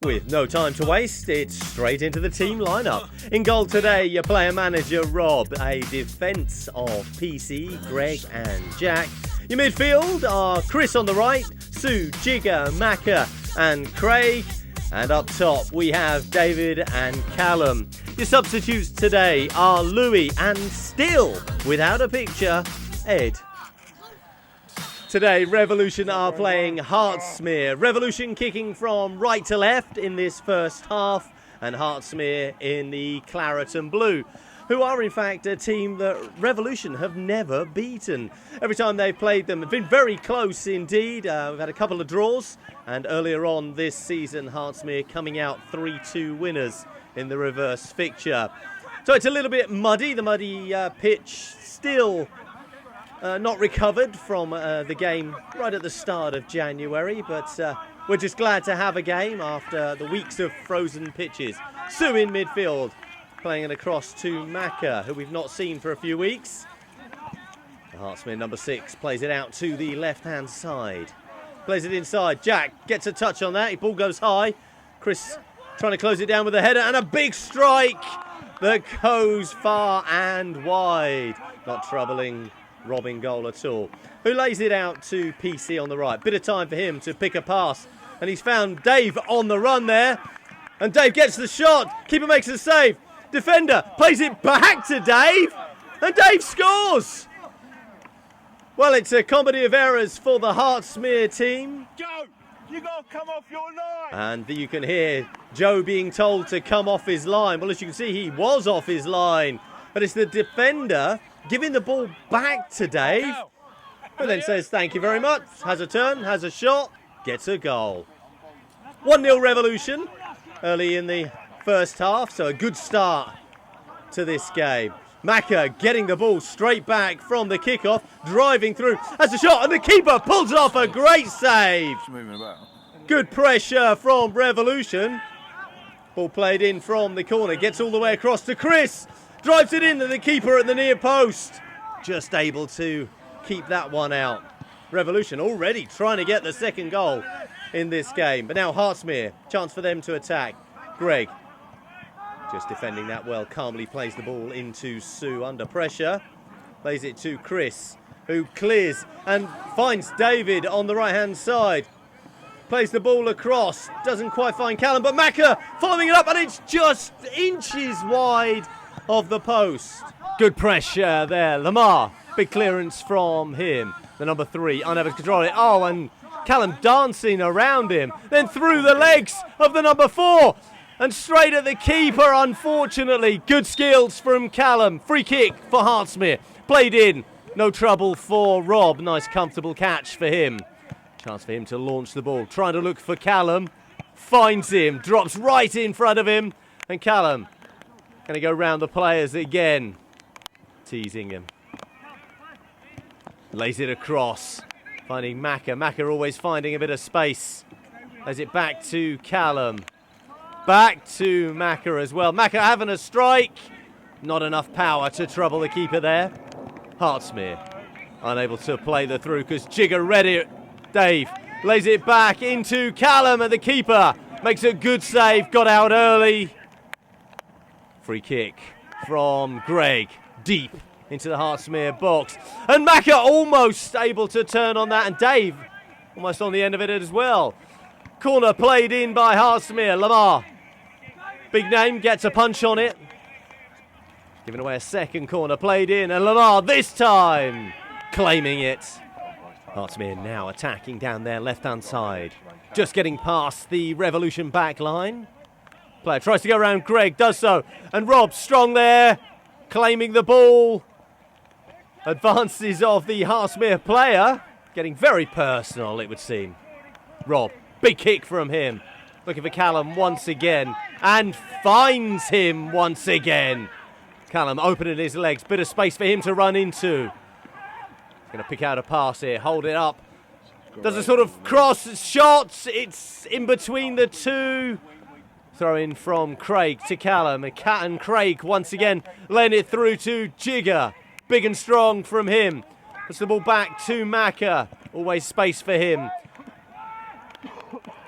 With no time to waste, it's straight into the team lineup. In goal today, your player manager Rob, a defence of PC, Greg and Jack. Your midfield are Chris on the right, Sue, Jigger, Macca and Craig. And up top we have David and Callum. Your substitutes today are Louis and still, without a picture, Ed. Today, Revolution are playing Herts. Revolution kicking from right to left in this first half, and Herts in the claret and blue, who are in fact a team that Revolution have never beaten. Every time they've played them, have been very close indeed. We've had a couple of draws, and earlier on this season, Herts coming out 3-2 winners in the reverse fixture. So it's a little bit muddy. The muddy pitch still not recovered from the game right at the start of January, but we're just glad to have a game after the weeks of frozen pitches. Sue in midfield, playing it across to Macca, who we've not seen for a few weeks. The Hertsman number 6 plays it out to the left-hand side. Plays it inside. Jack gets a touch on that. The ball goes high. Chris trying to close it down with a header, and a big strike that goes far and wide. Not troubling Robin goal at all. Who lays it out to PC on the right. Bit of time for him to pick a pass, and he's found Dave on the run there, and Dave gets the shot. Keeper makes the save. Defender plays it back to Dave, and Dave scores. Well, it's a comedy of errors for the Hertsmere team. Joe, you got to come off your line. And you can hear Joe being told to come off his line. Well, as you can see, he was off his line, but it's the defender giving the ball back to Dave, who then says thank you very much, has a turn, has a shot, gets a goal. 1-0 Revolution early in the first half, so a good start to this game. Macca getting the ball straight back from the kickoff, driving through, has a shot, and the keeper pulls off a great save. Good pressure from Revolution. Ball played in from the corner, gets all the way across to Chris. Drives it in to the keeper at the near post. Just able to keep that one out. Revolution already trying to get the second goal in this game. But now Hertsmere, chance for them to attack. Greg, just defending that well, calmly plays the ball into Sue under pressure. Plays it to Chris, who clears and finds David on the right-hand side. Plays the ball across, doesn't quite find Callum, but Macca following it up, and it's just inches wide of the post. Good pressure there. Lamar, big clearance from him. The number 3, unable to control it. Oh, and Callum dancing around him. Then through the legs of the number 4. And straight at the keeper, unfortunately. Good skills from Callum. Free kick for Hertsmere. Played in. No trouble for Rob. Nice comfortable catch for him. Chance for him to launch the ball. Trying to look for Callum. Finds him. Drops right in front of him. And Callum going to go round the players again. Teasing him. Lays it across. Finding Macca. Macca always finding a bit of space. Lays it back to Callum. Back to Macca as well. Macca having a strike. Not enough power to trouble the keeper there. Hertsmere unable to play the through because Jigger read it. Dave lays it back into Callum, and the keeper makes a good save. Got out early. Free kick from Greg, deep into the Hertsmere box. And Macca almost able to turn on that, and Dave almost on the end of it as well. Corner played in by Hertsmere. Lamar, big name, gets a punch on it. Giving away a second corner played in, and Lamar this time claiming it. Hertsmere now attacking down their left-hand side. Just getting past the Revolution back line. Player tries to go around Greg, does so. And Rob strong there, claiming the ball. Advances of the Hertsmere player. Getting very personal, it would seem. Rob, big kick from him. Looking for Callum once again. And finds him once again. Callum opening his legs. Bit of space for him to run into. He's going to pick out a pass here. Hold it up. Does a sort of cross shot. It's in between the two. Throw in from Craig to Callum, and Craig once again laying it through to Jigger. Big and strong from him. Puts the ball back to Macca. Always space for him.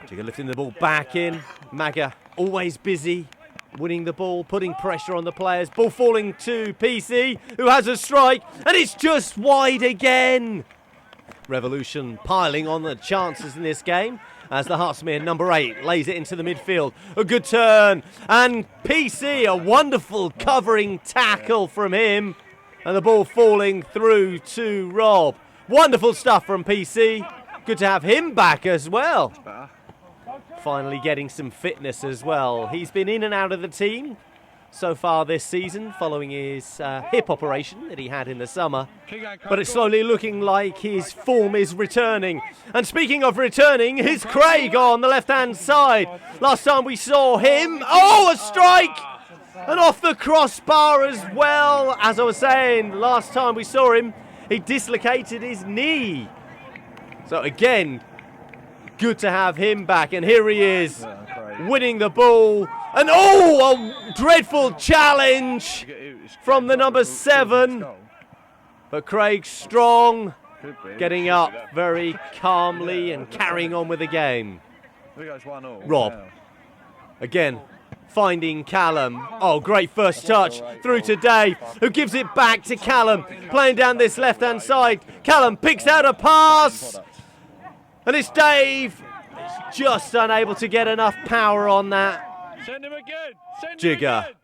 Jigger lifting the ball back in. Maga always busy, winning the ball, putting pressure on the players. Ball falling to PC, who has a strike, and it's just wide again. Revolution piling on the chances in this game as the Hertsmere number 8 lays it into the midfield. A good turn, and PC, a wonderful covering tackle from him, and the ball falling through to Rob. Wonderful stuff from PC. Good to have him back as well. Finally getting some fitness as well. He's been in and out of the team so far this season following his hip operation that he had in the summer. But it's slowly looking like his form is returning. And speaking of returning, here's Craig on the left-hand side. Last time we saw him, a strike! And off the crossbar as well. As I was saying, last time we saw him, he dislocated his knee. So again, good to have him back. And here he is, winning the ball. And a dreadful challenge from the number 7. But Craig strong, getting up very calmly and carrying on with the game. Rob, again, finding Callum. Great first touch through to Dave, who gives it back to Callum, playing down this left-hand side. Callum picks out a pass, and it's Dave. Just unable to get enough power on that. Send him again. Jigger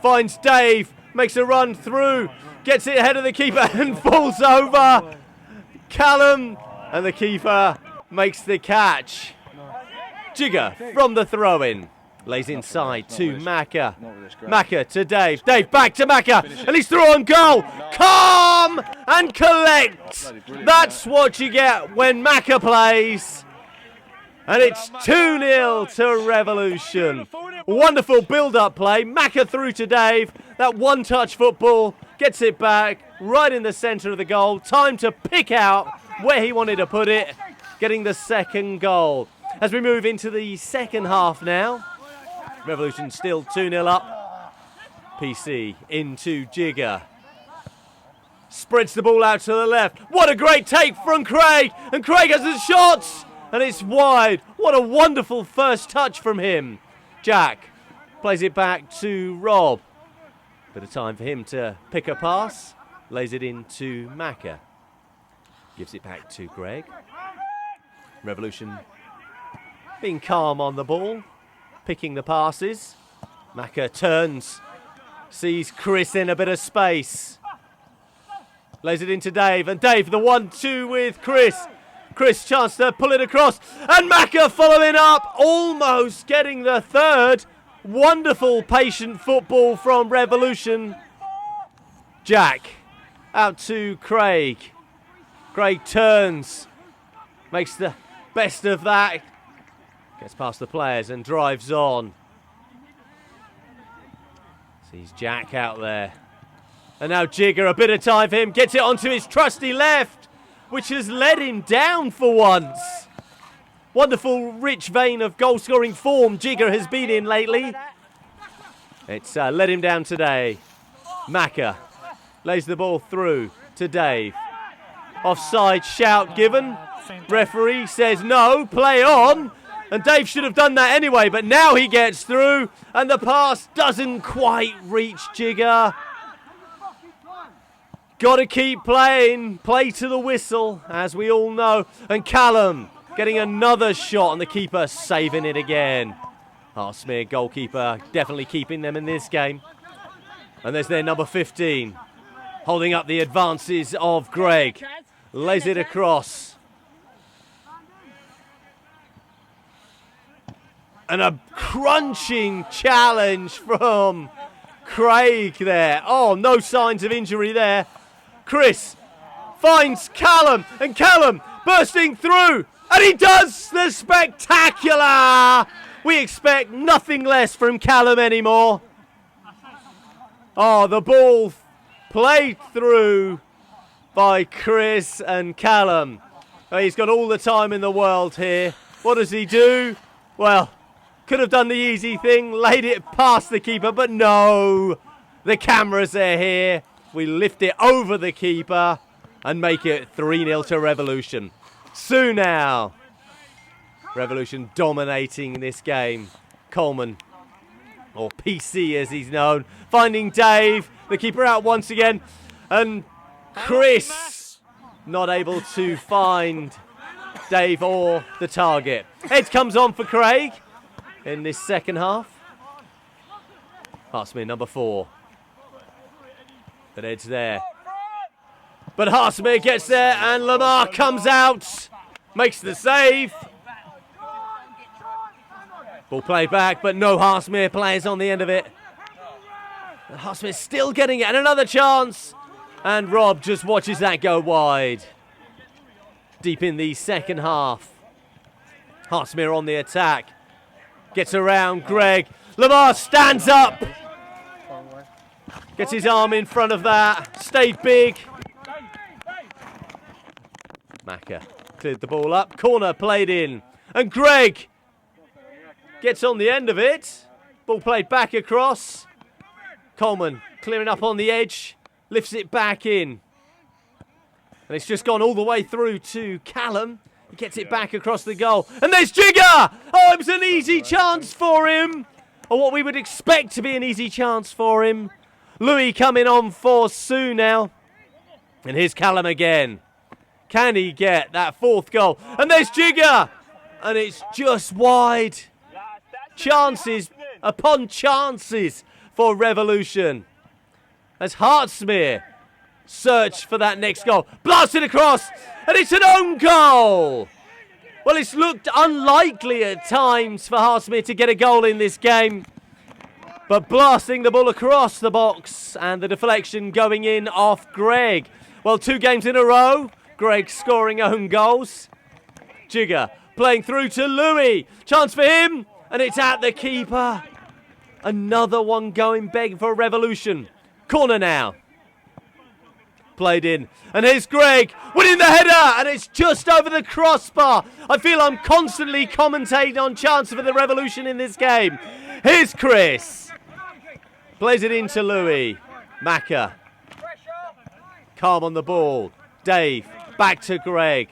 finds Dave, makes a run through, gets it ahead of the keeper and falls over. Callum, and the keeper makes the catch. Jigger from the throw-in. Lays inside to Macca. Macca to Dave. Dave back to Macca. And he's through on goal. Calm and collect. That's what you get when Macca plays. And it's 2-0 to Revolution. Wonderful build-up play. Macca through to Dave. That one-touch football gets it back right in the centre of the goal. Time to pick out where he wanted to put it. Getting the second goal. As we move into the second half now. Revolution still 2-0 up. PC into Jigger. Spreads the ball out to the left. What a great take from Craig. And Craig has his shots. And it's wide. What a wonderful first touch from him. Jack plays it back to Rob. Bit of time for him to pick a pass. Lays it into Macca. Gives it back to Greg. Revolution being calm on the ball. Picking the passes. Macca turns. Sees Chris in a bit of space. Lays it into Dave. And Dave, the 1-2 with Chris. Chris, chance to pull it across. And Macca following up. Almost getting the third. Wonderful patient football from Revolution. Jack out to Craig. Craig turns. Makes the best of that. Gets past the players and drives on. Sees Jack out there. And now Jigger, a bit of time for him. Gets it onto his trusty left, which has let him down for once. Wonderful rich vein of goal-scoring form Jigger has been in lately. It's let him down today. Macca lays the ball through to Dave. Offside shout given. Referee says no, play on. And Dave should have done that anyway, but now he gets through. And the pass doesn't quite reach Jigger. Got to keep playing. Play to the whistle, as we all know. And Callum getting another shot, and the keeper saving it again. Hertsmere goalkeeper definitely keeping them in this game. And there's their number 15. Holding up the advances of Greg. Lays it across. And a crunching challenge from Craig there. No signs of injury there. Chris finds Callum, and Callum bursting through, and he does the spectacular. We expect nothing less from Callum anymore. The ball played through by Chris and Callum. He's got all the time in the world here. What does he do? Well, could have done the easy thing, laid it past the keeper, but no. The cameras are here. We lift it over the keeper and make it 3-0 to Revolution. Sue now. Revolution dominating this game. Coleman, or PC as he's known, finding Dave, the keeper out once again, and Chris not able to find Dave or the target. It comes on for Craig in this second half. Hertsmere number 4. But Ed's there. But Hertsmere gets there and Lamar comes out, makes the save. Ball played back, but no Hertsmere players on the end of it. Hertsmere still getting it, and another chance. And Rob just watches that go wide. Deep in the second half. Hertsmere on the attack. Gets around Greg. Lamar stands up. Gets his arm in front of that. Stayed big. Macca cleared the ball up. Corner played in. And Greg gets on the end of it. Ball played back across. Coleman clearing up on the edge. Lifts it back in. And it's just gone all the way through to Callum. He gets it back across the goal. And there's Jigger! Oh, it was an easy chance for him. Or what we would expect to be an easy chance for him. Louis coming on for Sue now. And here's Callum again. Can he get that 4th goal? And there's Jigger! And it's just wide. Chances upon chances for Revolution. As Hertsmere search for that next goal. Blasted across, and it's an own goal. Well, it's looked unlikely at times for Hertsmere to get a goal in this game. But blasting the ball across the box, and the deflection going in off Greg. Well, 2 games in a row, Greg scoring own goals. Jigger playing through to Louis. Chance for him, and it's at the keeper. Another one going begging for Revolution. Corner now. Played in. And here's Greg winning the header. And it's just over the crossbar. I feel I'm constantly commentating on chance for the Revolution in this game. Here's Chris. Plays it into Louis. Macca. Calm on the ball. Dave. Back to Greg.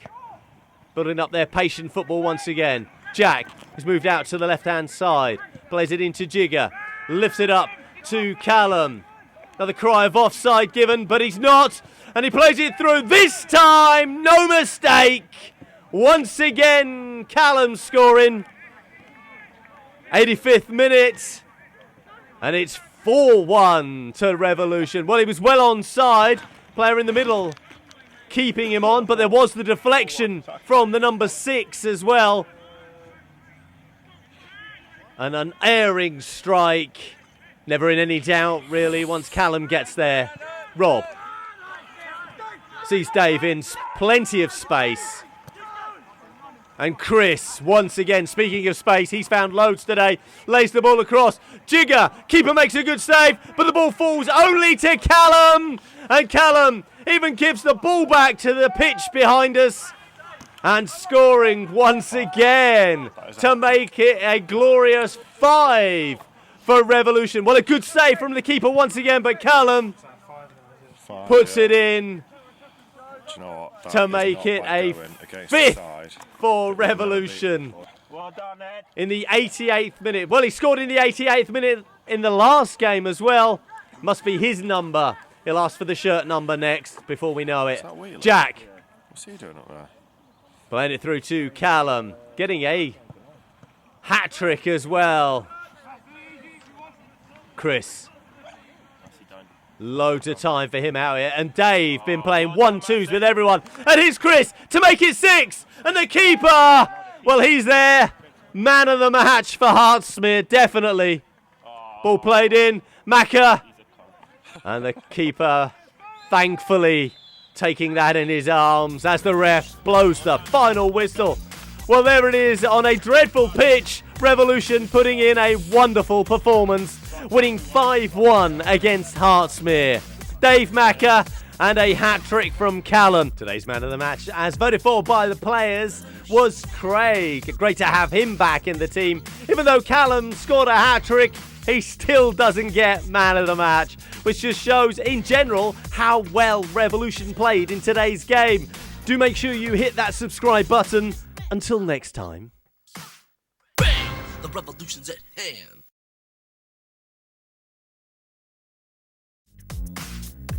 Building up their patient football once again. Jack has moved out to the left-hand side. Plays it into Jigger. Lifts it up to Callum. Another cry of offside given, but he's not. And he plays it through. This time, no mistake. Once again, Callum scoring. 85th minute. And it's 4-1 to Revolution. Well, he was well onside. Player in the middle keeping him on. But there was the deflection from the number 6 as well. An unerring strike. Never in any doubt, really, once Callum gets there. Rob sees Dave in plenty of space. And Chris, once again, speaking of space, he's found loads today. Lays the ball across. Jigger, keeper makes a good save, but the ball falls only to Callum. And Callum even gives the ball back to the pitch behind us. And scoring once again to make it a glorious 5 for Revolution. Well, a good save from the keeper once again, but Callum puts it in to make it a 5th for Revolution. Well done, Ed. In the 88th minute. Well, he scored in the 88th minute in the last game as well. Must be his number. He'll ask for the shirt number next before we know it. Jack. What's he doing up there? Playing it through to Callum. Getting a hat-trick as well. Chris. Loads of time for him out here. And Dave been playing 1-2s with everyone. And here's Chris to make it 6. And the keeper, well, he's there. Man of the match for Hertsmere, definitely. Ball played in. Macca. And the keeper, thankfully, taking that in his arms as the ref blows the final whistle. Well, there it is on a dreadful pitch. Revolution putting in a wonderful performance, winning 5-1 against Hertsmere. Dave Macca and a hat-trick from Callum. Today's man of the match, as voted for by the players, was Craig. Great to have him back in the team. Even though Callum scored a hat-trick, he still doesn't get man of the match, which just shows in general how well Revolution played in today's game. Do make sure you hit that subscribe button. Until next time. The revolution's at hand.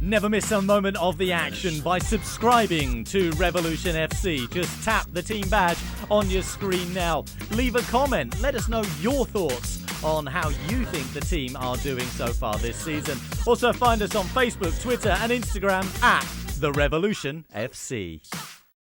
Never miss a moment of the action by subscribing to Revolution FC. Just tap the team badge on your screen now. Leave a comment. Let us know your thoughts on how you think the team are doing so far this season. Also find us on Facebook, Twitter and Instagram at The Revolution FC.